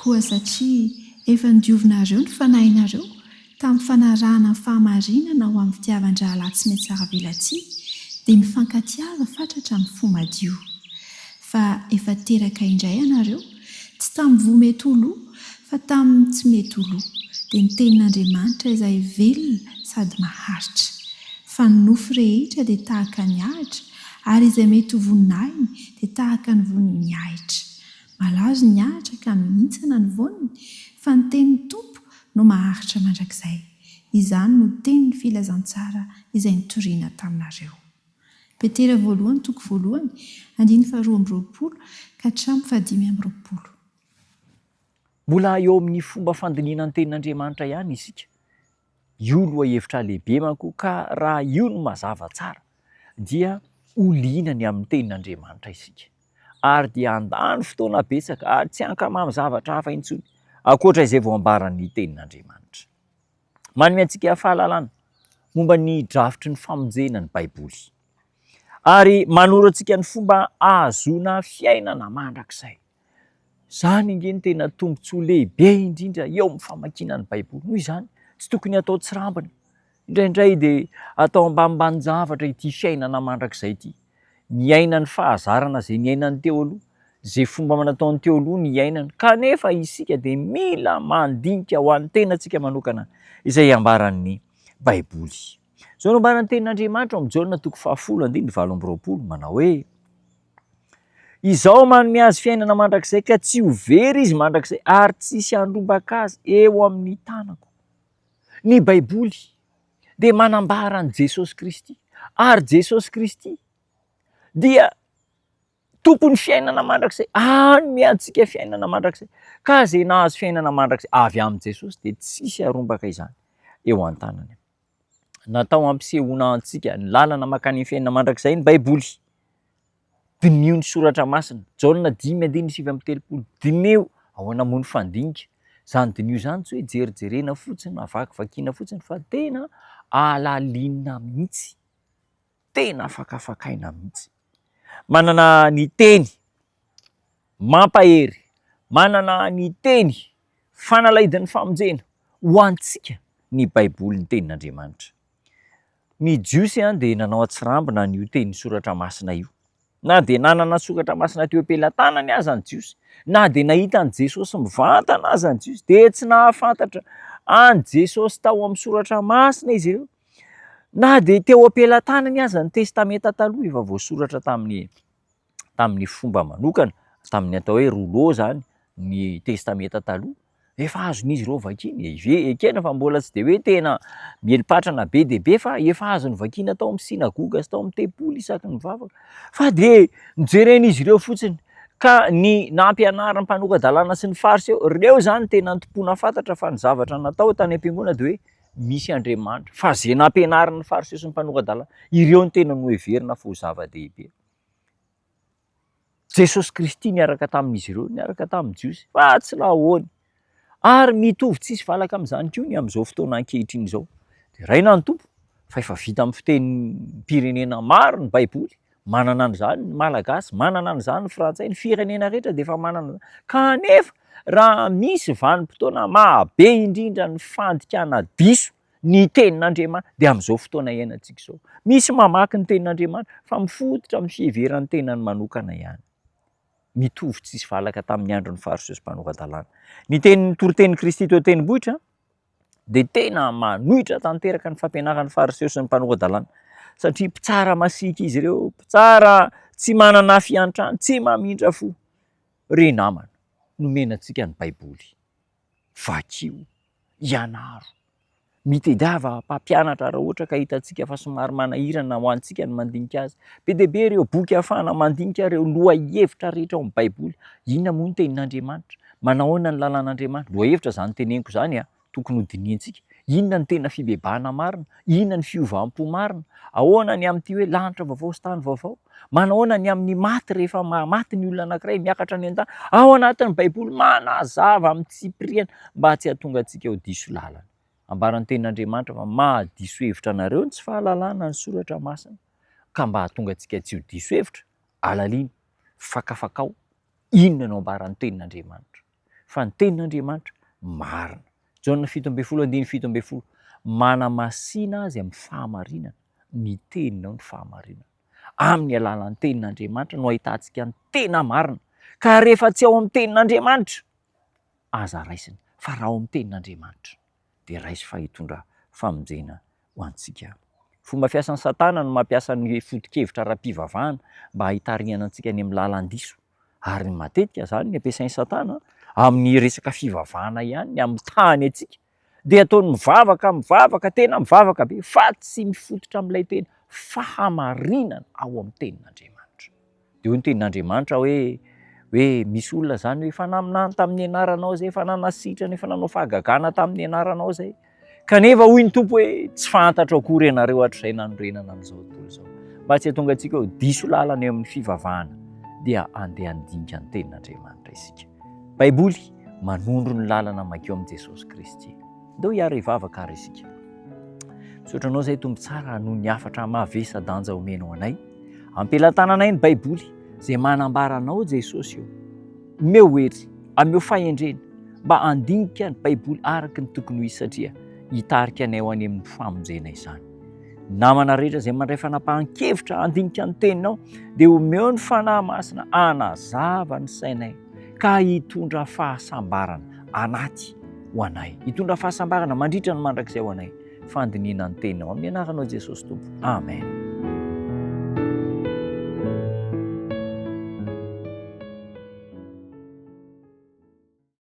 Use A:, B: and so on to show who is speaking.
A: koa satria efa nidiovanareo ny fanahinareo tamin'ny fanarahana ny fahamarinana ho amin'ny fitiavan-drahalahy tsy mety tsara velatsihy dia mifankatiava fatratra ny fo madio. Fa efa teraka indray ianareo, tsy tamin'ny voa mety ho loha fa tamin'ny tsy mety ho loha, dia ny tenin'Andriamanitra izay velona sady maharitra. Fa ny nofo rehetra dia tahaka ny ahitra, ary izay mety ho voninahiny dia tahaka ny vonin'ny ahitra. Malazo ny ahitra ka mihintsana ny voniny, fa ny tenin'ny Tompo no maharitra mandrakizay. Izany no tenin'ny filazantsara izay nitoriana taminareo. Petera 1:2 ka hatramin'ny 5:20.
B: Mbola eo amin'ny fomba fandiniana ny tenin'Andriamanitra ihany isika. Io loha hevitra lehibe manko, ka raha io no mazava tsara dia oliana ny amin'ny tenin'Andriamanitra isika. Ary dia andany fotoana betsaka ary tsy hankamamy zavatra hafa intsony ankoatra izay voambaran'ny tenin'Andriamanitra. Manome antsika fahalalana momba ny drafitry ny famonjena ny Baiboly. Ary manoro antsika ny fomba ahazoana fiainana mandrakizay. Izany inge ny tena tombontsoa lehibe indrindra eo amin'ny famakiana ny Baiboly. Noho izany tsy tokony atao tsirambina. Indraindray dia atao ambanimbany-javatra ity fiainana mandrakizay ity. Miaina ny fahazarana izay niainany teo aloha, izay fomba nataony teo aloha ny iainana, kanefa isika dia mila mandinika ho an'ny tenantsika manokana izay ambaran'ny Baiboly. Izao no ambaran'ny tenin'Andriamanitra amin'ny Jaona 10:20 manao hoe: izaho manome azy fiainana mandrakizay ka tsy ho very izy mandrakizay ary tsisy handrombaka azy eo amin'ny tanako. Ny Baiboly dia manambara an'i Jesosy Kristy, ary Jesosy Kristy dia tompon'ny fiainana mandrakizay, hanome antsika fiainana mandrakizay. Ka izay nahazo fiainana mandrakizay avy amin'ny Jesosy dia tsisy harombaka izany eo an-tanany. Natao ampisehoana antsika ny lalana makany fiainana mandrakizay ny Baiboly. Dinio ny soratra masina, Jaona 5:7. Dinio ao anamon'ny fandinika. Izany dinio izany tsy hoe jerijerena fotsiny na vakivakiana fotsiny, fa tena alalinina mihitsy, tena afakafakaina mihitsy. Manana ny teny mampahery, manana ny teny fanalaidin'ny famonjena ho antsika ny Baiboly, ny tenin'Andriamanitra. Ny jiosy dia nanao atsirambina n'io teny soratra masina io. Na dia nanana soratra masina teo am-pelantanany aza ny jiosy, na dia nahita ny Jesosy mivantana aza ny jiosy, dia tsy nahafantatra any Jesosy tao amin'ny soratra masina izy ireo. Na dia teo am-pelantanany aza ny testamenta taloha efa voasoratra tamin'ny fomba manokana, tamin'ny atao hoe rouleau zany ny testamenta taloha. Efa azon'izy ireo vakiana, ekena fa mbola tsy dia hoe tena mielipatrana be dia be, fa efa azony vakiana tao amin'ny sinagoga sy tao amin'ny tempoly isaky ny vavaka. Fa dia nijeren'izy ireo fotsiny, ka ny nampianaran'ny mpanokadalàna sy ny fariseo, ireo zany tena nitompona fantatra fa ny zavatra natao tany am-piangonana dia hoe misy Andriamanitra. Fa izay nampianaran'ny fariseo sy ny mpanokadalàna, ireo ny tena no heverina fa ho zava-dehibe. Jesosy Kristy niaraka tamin'izy ireo, niaraka tamin'ny jiosy, fa tsy lahoany. Ary mitovy tsisy valaka amin'izany koa ny amin'izao fotoana ankehitriny izao. Dia raina ny Tompo fa efa vita amin'ny fitenin'ny pirenena maro ny Baiboly. Manana an'izany ny Malagasy, manana an'izany ny Frantsay, ny firenena rehetra dia efa manana. Kanefa raha misy vanim-potoana mahabe indrindra ny fandikana diso ny tenin'Andriamanitra dia amin'izao fotoana iainantsika izao. Misy mamaky ny tenin'Andriamanitra fa mifototra amin'ny fiheveran'ny tenany manokana ihany. Mitovy tsisy valaka tamin'ny andron'ny fariseo sy mpanokadalàna. Ny toriteny Kristy teo tendrombohitra dia tena manohitra tanteraka ny fampianaran'ny fariseo sy ny mpanokadalàna, satria mpitsara masiaka izy ireo, mpitsara tsy manana fiantrany, tsy mamindra fo. Re namana, nomena antsika ny Baiboly. Vakio, ianaro, mitadiava mpampianatra raha ohatra ka hitantsika fa somary manahirana ho antsika ny mandinika azy. Be dia be ireo boky ahafahana mandinika ireo lohahevitra rehetra ao amin'ny Baiboly. Inona moa ny tenin'Andriamanitra? Manahoana ny lalàn'Andriamanitra? Lohahevitra izany teneniko izany tokony ho diniantsika. Inona ny tena fibebahana marina? Inona ny fiovam-po marina? Ahoana ny amin'ity hoe lanitra vaovao sy tany vaovao? Manahoana ny amin'ny maty rehefa maty ny olona anankiray miakatra any an-tany? Ao anatin'ny Baiboly manazava amin'ny tsipiriana mba tsy hahatonga antsika ho diso lalana. Ambaran'ny tenin'Andriamanitra fa mahadiso hevitra anareo ny tsy fahalalana ny soratra masina, ka mba hahatonga antsika tsy ho diso hevitra, alaliana, fakafakao. Inona no ambaran'ny tenin'Andriamanitra? fa ny tenin'Andriamanitra marina. Jaona 7:17 manamasina azy amin'ny fahamarinana, ny teninao ny fahamarinana. Amin'ny alalan'ny tenin'Andriamanitra no ahitantsika ny tena marina. Ka rehefa tsy ao amin'ny tenin'Andriamanitra, aza raisina. Fa raha ao amin'ny tenin'Andriamanitra dia raisy fa hitondra famonjena ho antsika. Fomba fiasan'ny Satana no mampiasa ny foto-kevitra ara-pivavahana mba hahitariana antsika any amin'ny lalan-diso. Ary matetika zany ny ampiasain'ny Satana amin'ny resaka fivavahana ihany, ny amin'ny tany antsika. Dia ataony mivavaka, tena mivavaka be, fa tsy mifototra amin'ilay tena fahamarinana ao amin'ny tenin'Andriamanitra. Dia hoy ny tenin'Andriamanitra hoe misy olona zany hoe efa naminany tamin'ny anaranao zay, efa nanasitrana, efa nanao fahagagana tamin'ny anaranao zay. Kanefa hoy ny Tompo hoe tsy fantatra akory ianareo hatr'izay nanorenana an'izao tontolo izao. Mba tsy hahatonga antsika ho diso lalana eo amin'ny fivavahana dia andeha handinika ny tenin'Andriamanitra isika. Baiboly manondro ny lalana mankeo amin'i Jesosy Kristy. Ndao hiara hivavaka ary isika. Misaotra anao izay Tompo tsara noho ny hafatra mavesa-danja omenao anay. Ampelantananay ny Baiboly izay manambara anao Jesosy eo. Omeo hery, ameo fahendrena mba handinika ny Baiboly araka ny tokony ho izy satria hitarika anay ho any amin'ny famonjena izany. Namana rehetra izay mandray fanapahan-kevitra handinika ny teninao dia omeo ny fanahy masina hanazava ny sainay ka hitondra fahasambarana anaty ho anay. Hitondra fahasambarana mandritra ny mandrakizay ho anay. Fandiniana ny teninao amin'ny anaranao Jesosy Tompo. Amen.